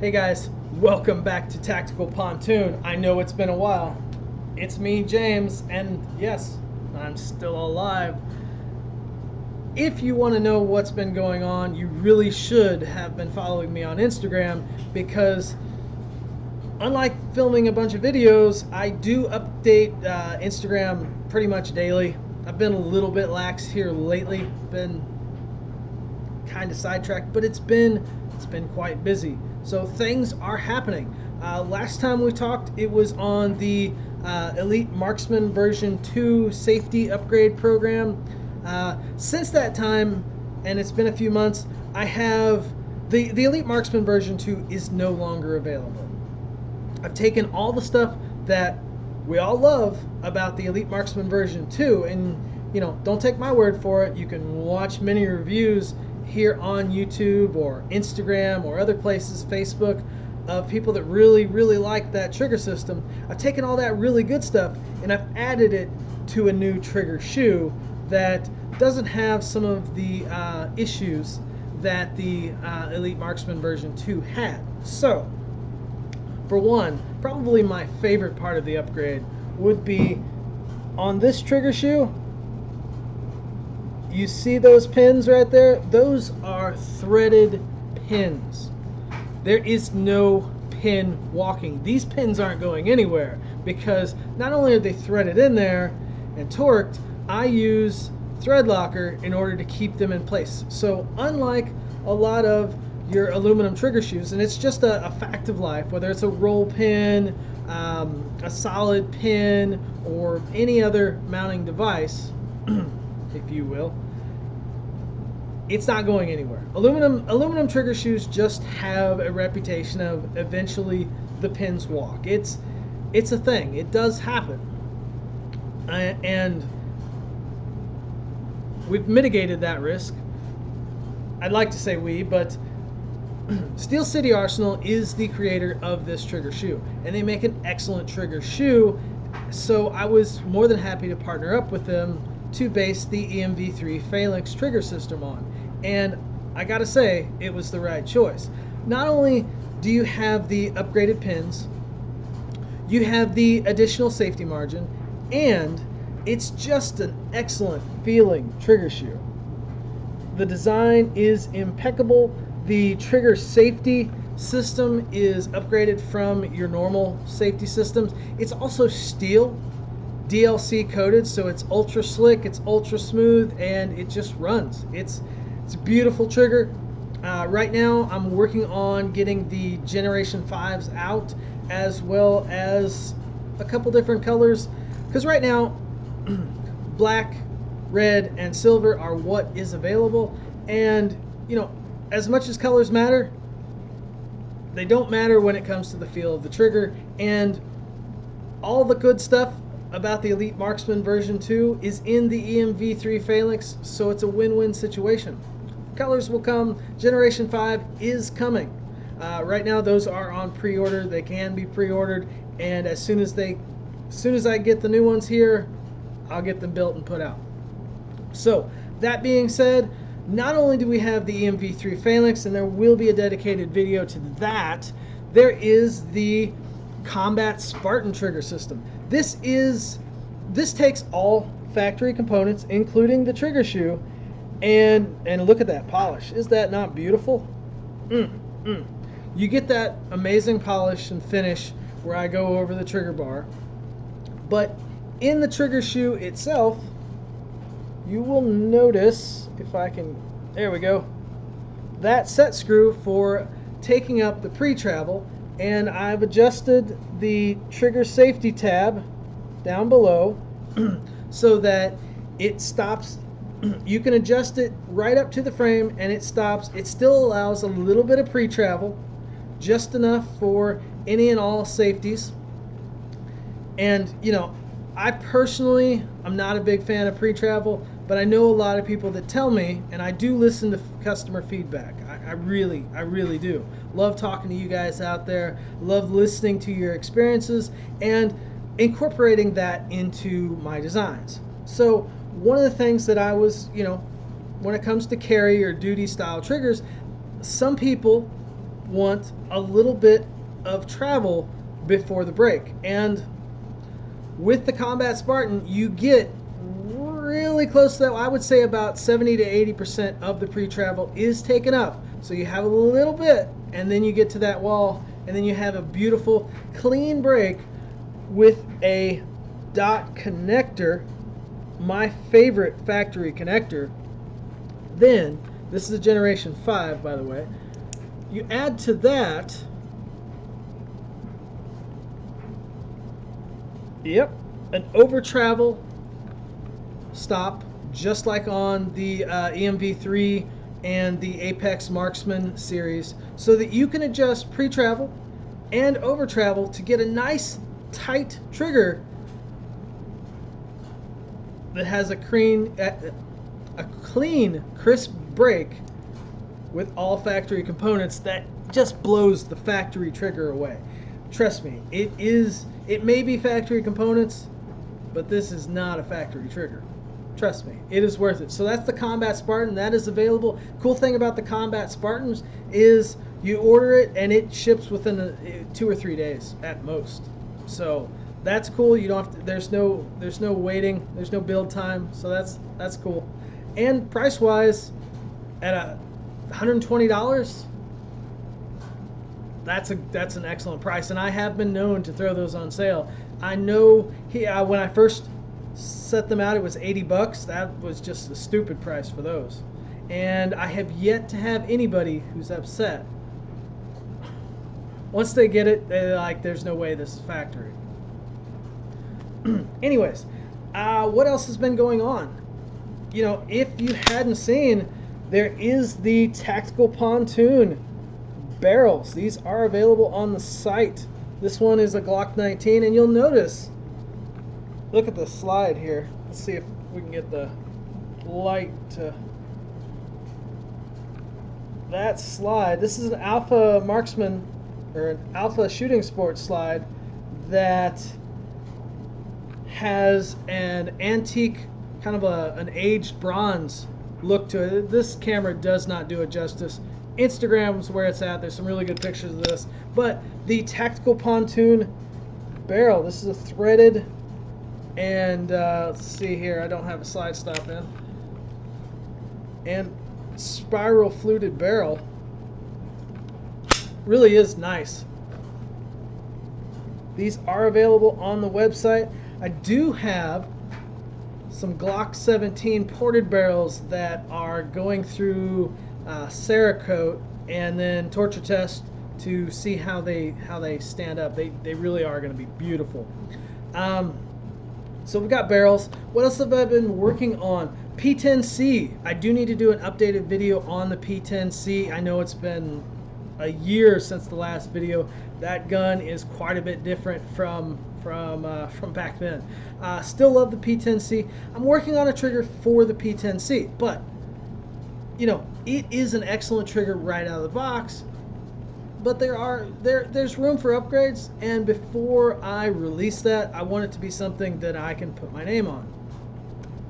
Hey guys, welcome back to Tactical Pontoon. I know it's been a while. It's me, James, and yes, I'm still alive. If you want to know what's been going on, you really should have been following me on Instagram, because unlike filming a bunch of videos, I do update Instagram pretty much daily. I've been a little bit lax here lately, been kind of sidetracked, but it's been quite busy. So things are happening. Last time we talked, it was on the Elite Marksman version 2 safety upgrade program. Since that time, and it's been a few months, I have the Elite Marksman version 2 is no longer available. I've taken all the stuff that we all love about the Elite Marksman version 2, and don't take my word for it. You can watch many reviews here on YouTube or Instagram or other places, Facebook, of people that really like that trigger system. I've taken all that really good stuff and I've added it to a new trigger shoe that doesn't have some of the issues that the Elite Marksman version 2 had. So, for one, probably my favorite part of the upgrade would be on this trigger shoe. You see those pins right there? Those are threaded pins. There is no pin walking. These pins aren't going anywhere because not only are they threaded in there and torqued, I use thread locker in order to keep them in place. So unlike a lot of your aluminum trigger shoes, and it's just a fact of life, whether it's a roll pin, a solid pin, or any other mounting device, if you will, it's not going anywhere. Aluminum trigger shoes just have a reputation of eventually the pins walk. It's a thing. It does happen, and we've mitigated that risk. I'd like to say we, but Steel City Arsenal is the creator of this trigger shoe, and they make an excellent trigger shoe. So I was more than happy to partner up with them to base the EMV3 Phalanx trigger system on. And I gotta say, it was the right choice. Not only do you have the upgraded pins, you have the additional safety margin, and it's just an excellent feeling trigger shoe. The design is impeccable. The trigger safety system is upgraded from your normal safety systems. It's also steel, DLC coated, so it's ultra slick, it's ultra smooth, and it just runs. It's a beautiful trigger. Right now I'm working on getting the Generation 5s out, as well as a couple different colors, because right now black, red, and silver are what is available. And as much as colors matter, they don't matter when it comes to the feel of the trigger. And all the good stuff about the Elite Marksman version 2 is in the EMV3 Phalanx, so it's a win-win situation. Colors will come. Generation 5 is coming. Right now those are on pre-order. They can be pre-ordered, and as soon as I get the new ones here, I'll get them built and put out. So that being said, not only do we have the EMV3 Phalanx, and there will be a dedicated video to that, there is the Combat Spartan trigger system. This takes all factory components, including the trigger shoe, and look at that polish. Is that not beautiful? You get that amazing polish and finish where I go over the trigger bar, but in the trigger shoe itself, you will notice, if I can, there we go, that set screw for taking up the pre-travel, and I've adjusted the trigger safety tab down below so that it stops. You can adjust it right up to the frame and it stops. It still allows a little bit of pre-travel, just enough for any and all safeties. And I personally, I'm not a big fan of pre-travel, but I know a lot of people that tell me, and I do listen to customer feedback. I really do. Love talking to you guys out there. Love listening to your experiences and incorporating that into my designs. So one of the things that I was, when it comes to carry or duty style triggers, some people want a little bit of travel before the break. And with the Combat Spartan, you get really close to that. I would say about 70 to 80% of the pre-travel is taken up. So you have a little bit, and then you get to that wall, and then you have a beautiful, clean break with a dot connector, my favorite factory connector. Then, this is a Generation 5, by the way. You add to that, yep, an over travel stop, just like on the EMV3 and the Apex Marksman series, so that you can adjust pre-travel and over travel to get a nice tight trigger that has a clean, crisp break with all factory components that just blows the factory trigger away. Trust me, it may be factory components, but this is not a factory trigger. Trust me, it is worth it. So that's the Combat Spartan. That is available. Cool thing about the Combat Spartans is you order it and it ships within 2 or 3 days at most. So that's cool. You don't have to, there's no waiting, there's no build time. So that's cool. And price wise, at $120, that's an excellent price. And I have been known to throw those on sale. I know when I first set them out, it was $80. That was just a stupid price for those. And I have yet to have anybody who's upset. Once they get it, they're like, there's no way this is factory. Anyways, what else has been going on? You know, if you hadn't seen, there is the Tactical Pontoon barrels. These are available on the site. This one is a Glock 19, and you'll notice, look at the slide here. Let's see if we can get the light to that slide. This is an Alpha Marksman, or an Alpha Shooting Sports slide that has an antique, kind of an aged bronze look to it. This camera does not do it justice. Instagram's where it's at. There's some really good pictures of this. But the Tactical Pontoon barrel, this is a threaded, and let's see here, I don't have a slide stop in, and spiral fluted barrel. Really is nice. These are available on the website. I do have some Glock 17 ported barrels that are going through Cerakote and then torture test to see how they stand up. They really are going to be beautiful. So we've got barrels. What else have I been working on? P10C. I do need to do an updated video on the P10C. I know it's been a year since the last video. That gun is quite a bit different from back then. Still love the P10C. I'm working on a trigger for the P10C, but you know, it is an excellent trigger right out of the box. But there's room for upgrades, and before I release that, I want it to be something that I can put my name on,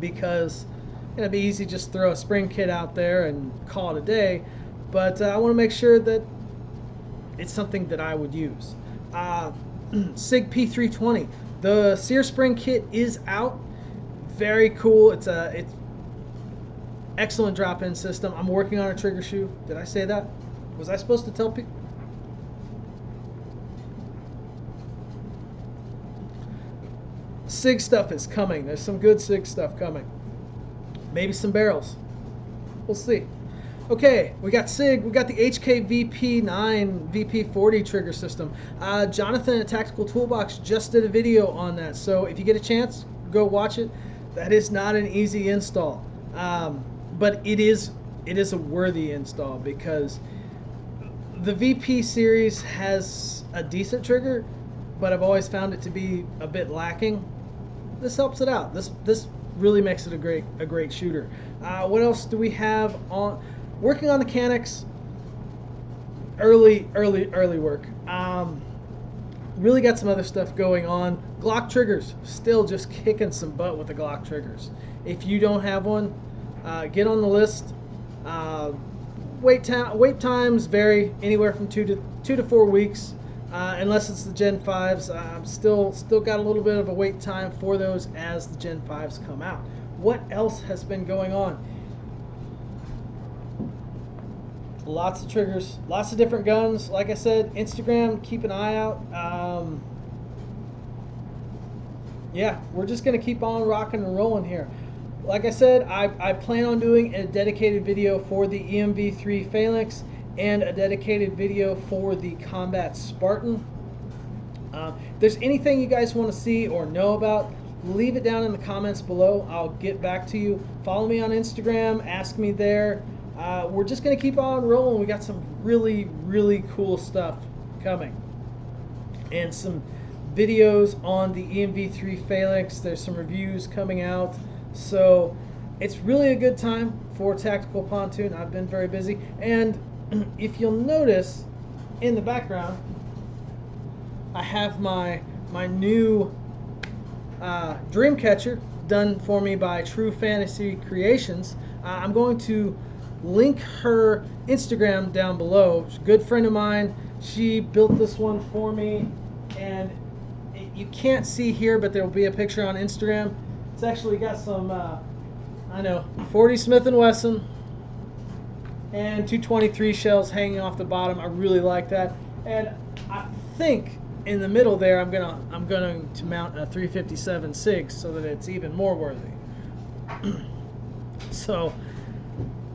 because it'd be easy just throw a spring kit out there and call it a day. But I want to make sure that it's something that I would use. SIG P320. The Sear Spring kit is out. Very cool. It's excellent drop-in system. I'm working on a trigger shoe. Did I say that? Was I supposed to tell people? SIG stuff is coming. There's some good SIG stuff coming. Maybe some barrels. We'll see. Okay, we got SIG. We got the HK VP9 VP40 trigger system. Jonathan at Tactical Toolbox just did a video on that, so if you get a chance, go watch it. That is not an easy install, but it is a worthy install, because the VP series has a decent trigger, but I've always found it to be a bit lacking. This helps it out. This really makes it a great shooter. What else do we have on? Working on the mechanics. Early work. Really got some other stuff going on. Glock Triggers, still just kicking some butt with the Glock Triggers. If you don't have one, get on the list. wait times vary anywhere from 2 to 4 weeks, unless it's the Gen 5s. I'm still got a little bit of a wait time for those as the Gen 5s come out. What else has been going on? Lots of triggers, lots of different guns. Like I said, Instagram, keep an eye out. Yeah, we're just going to keep on rocking and rolling here. Like I said, I plan on doing a dedicated video for the EMV3 Phalanx and a dedicated video for the Combat Spartan. If there's anything you guys want to see or know about, leave it down in the comments below. I'll get back to you. Follow me on Instagram, ask me there. We're just going to keep on rolling. We got some really, really cool stuff coming. And some videos on the EMV3 Phalanx. There's some reviews coming out. So it's really a good time for Tactical Pontoon. I've been very busy. And if you'll notice in the background, I have my new dream catcher done for me by True Fantasy Creations. I'm going to link her Instagram down below. She's a good friend of mine. She built this one for me, and you can't see here, but there will be a picture on Instagram. It's actually got some 40 Smith & Wesson and 223 shells hanging off the bottom. I really like that, and I think in the middle there I'm going to mount a 357 SIG so that it's even more worthy. So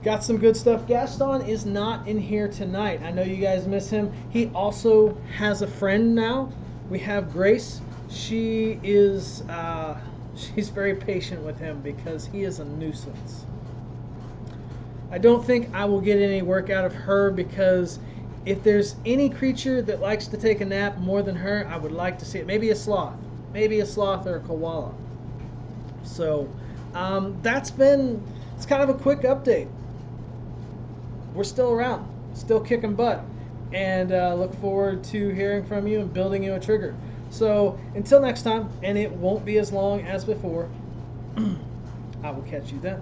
got some good stuff. Gaston is not in here tonight. I know you guys miss him. He also has a friend now. We have Grace. She is she's very patient with him because he is a nuisance. I don't think I will get any work out of her, because if there's any creature that likes to take a nap more than her, I would like to see it. Maybe a sloth. Maybe a sloth or a koala. So it's kind of a quick update. We're still around, still kicking butt, and look forward to hearing from you and building you a trigger. So until next time, and it won't be as long as before, I will catch you then.